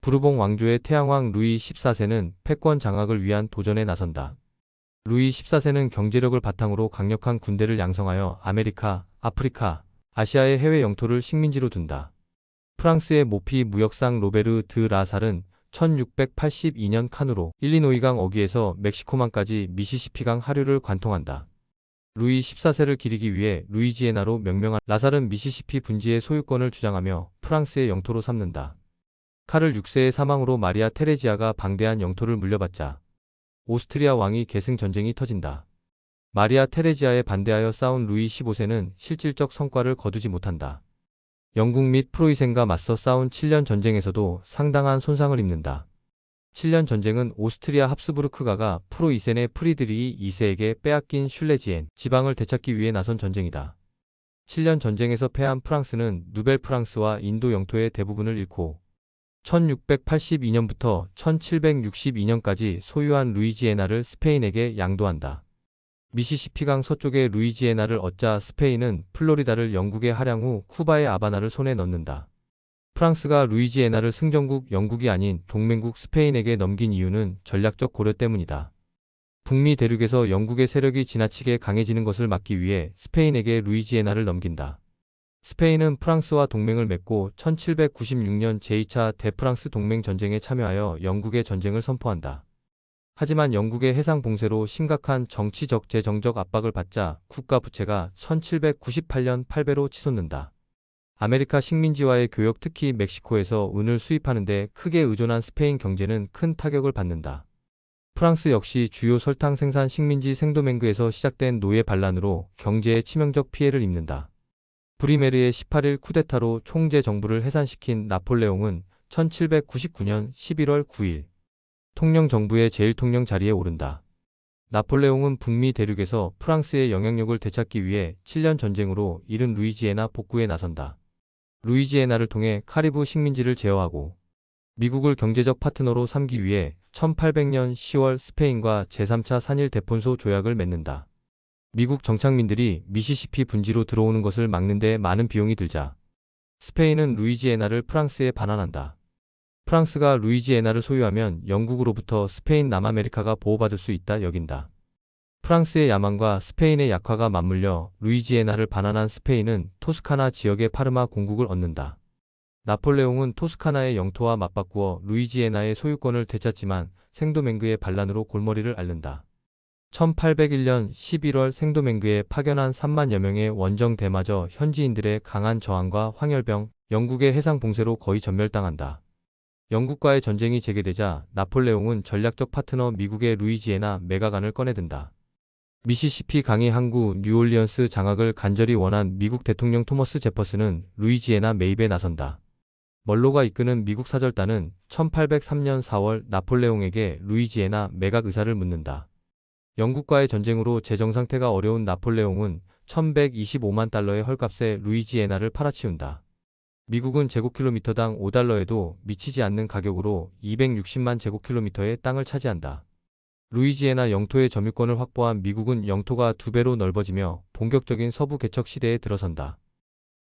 부르봉 왕조의 태양왕 루이 14세는 패권 장악을 위한 도전에 나선다. 루이 14세는 경제력을 바탕으로 강력한 군대를 양성하여 아메리카, 아프리카, 아시아의 해외 영토를 식민지로 둔다. 프랑스의 모피 무역상 로베르 드 라살은 1682년 칸으로 일리노이강 어귀에서 멕시코만까지 미시시피강 하류를 관통한다. 루이 14세를 기리기 위해 루이지애나로 명명한 라살은 미시시피 분지의 소유권을 주장하며 프랑스의 영토로 삼는다. 카를 6세의 사망으로 마리아 테레지아가 방대한 영토를 물려받자 오스트리아 왕위 계승 전쟁이 터진다. 마리아 테레지아에 반대하여 싸운 루이 15세는 실질적 성과를 거두지 못한다. 영국 및 프로이센과 맞서 싸운 7년 전쟁에서도 상당한 손상을 입는다. 7년 전쟁은 오스트리아 합스부르크가가 프로이센의 프리드리히 2세에게 빼앗긴 슐레지엔 지방을 되찾기 위해 나선 전쟁이다. 7년 전쟁에서 패한 프랑스는 누벨 프랑스와 인도 영토의 대부분을 잃고 1682년부터 1762년까지 소유한 루이지애나를 스페인에게 양도한다. 미시시피강 서쪽의 루이지애나를 얻자 스페인은 플로리다를 영국에 할양 후 쿠바의 아바나를 손에 넣는다. 프랑스가 루이지애나를 승전국 영국이 아닌 동맹국 스페인에게 넘긴 이유는 전략적 고려 때문이다. 북미 대륙에서 영국의 세력이 지나치게 강해지는 것을 막기 위해 스페인에게 루이지애나를 넘긴다. 스페인은 프랑스와 동맹을 맺고 1796년 제2차 대프랑스 동맹 전쟁에 참여하여 영국의 전쟁을 선포한다. 하지만 영국의 해상 봉쇄로 심각한 정치적 재정적 압박을 받자 국가 부채가 1798년 8배로 치솟는다. 아메리카 식민지와의 교역 특히 멕시코에서 은을 수입하는 데 크게 의존한 스페인 경제는 큰 타격을 받는다. 프랑스 역시 주요 설탕 생산 식민지 생도맹그에서 시작된 노예 반란으로 경제에 치명적 피해를 입는다. 브리메르의 18일 쿠데타로 총재 정부를 해산시킨 나폴레옹은 1799년 11월 9일 통영 정부의 제1통령 자리에 오른다. 나폴레옹은 북미 대륙에서 프랑스의 영향력을 되찾기 위해 7년 전쟁으로 이른 루이지애나 복구에 나선다. 루이지애나를 통해 카리브 식민지를 제어하고 미국을 경제적 파트너로 삼기 위해 1800년 10월 스페인과 제3차 산일 대폰소 조약을 맺는다. 미국 정착민들이 미시시피 분지로 들어오는 것을 막는 데 많은 비용이 들자 스페인은 루이지애나를 프랑스에 반환한다. 프랑스가 루이지애나를 소유하면 영국으로부터 스페인 남아메리카가 보호받을 수 있다 여긴다. 프랑스의 야망과 스페인의 약화가 맞물려 루이지애나를 반환한 스페인은 토스카나 지역의 파르마 공국을 얻는다. 나폴레옹은 토스카나의 영토와 맞바꾸어 루이지애나의 소유권을 되찾지만 생도맹그의 반란으로 골머리를 앓는다. 1801년 11월 생도맹그에 파견한 3만여 명의 원정 대마저 현지인들의 강한 저항과 황열병, 영국의 해상 봉쇄로 거의 전멸당한다. 영국과의 전쟁이 재개되자 나폴레옹은 전략적 파트너 미국의 루이지애나 매각안을 꺼내든다. 미시시피 강의 항구 뉴올리언스 장악을 간절히 원한 미국 대통령 토머스 제퍼슨은 루이지애나 매입에 나선다. 멀로가 이끄는 미국 사절단은 1803년 4월 나폴레옹에게 루이지애나 매각 의사를 묻는다. 영국과의 전쟁으로 재정 상태가 어려운 나폴레옹은 1125만 달러의 헐값에 루이지애나를 팔아치운다. 미국은 제곱킬로미터당 5달러에도 미치지 않는 가격으로 260만 제곱킬로미터의 땅을 차지한다. 루이지애나 영토의 점유권을 확보한 미국은 영토가 2배로 넓어지며 본격적인 서부 개척 시대에 들어선다.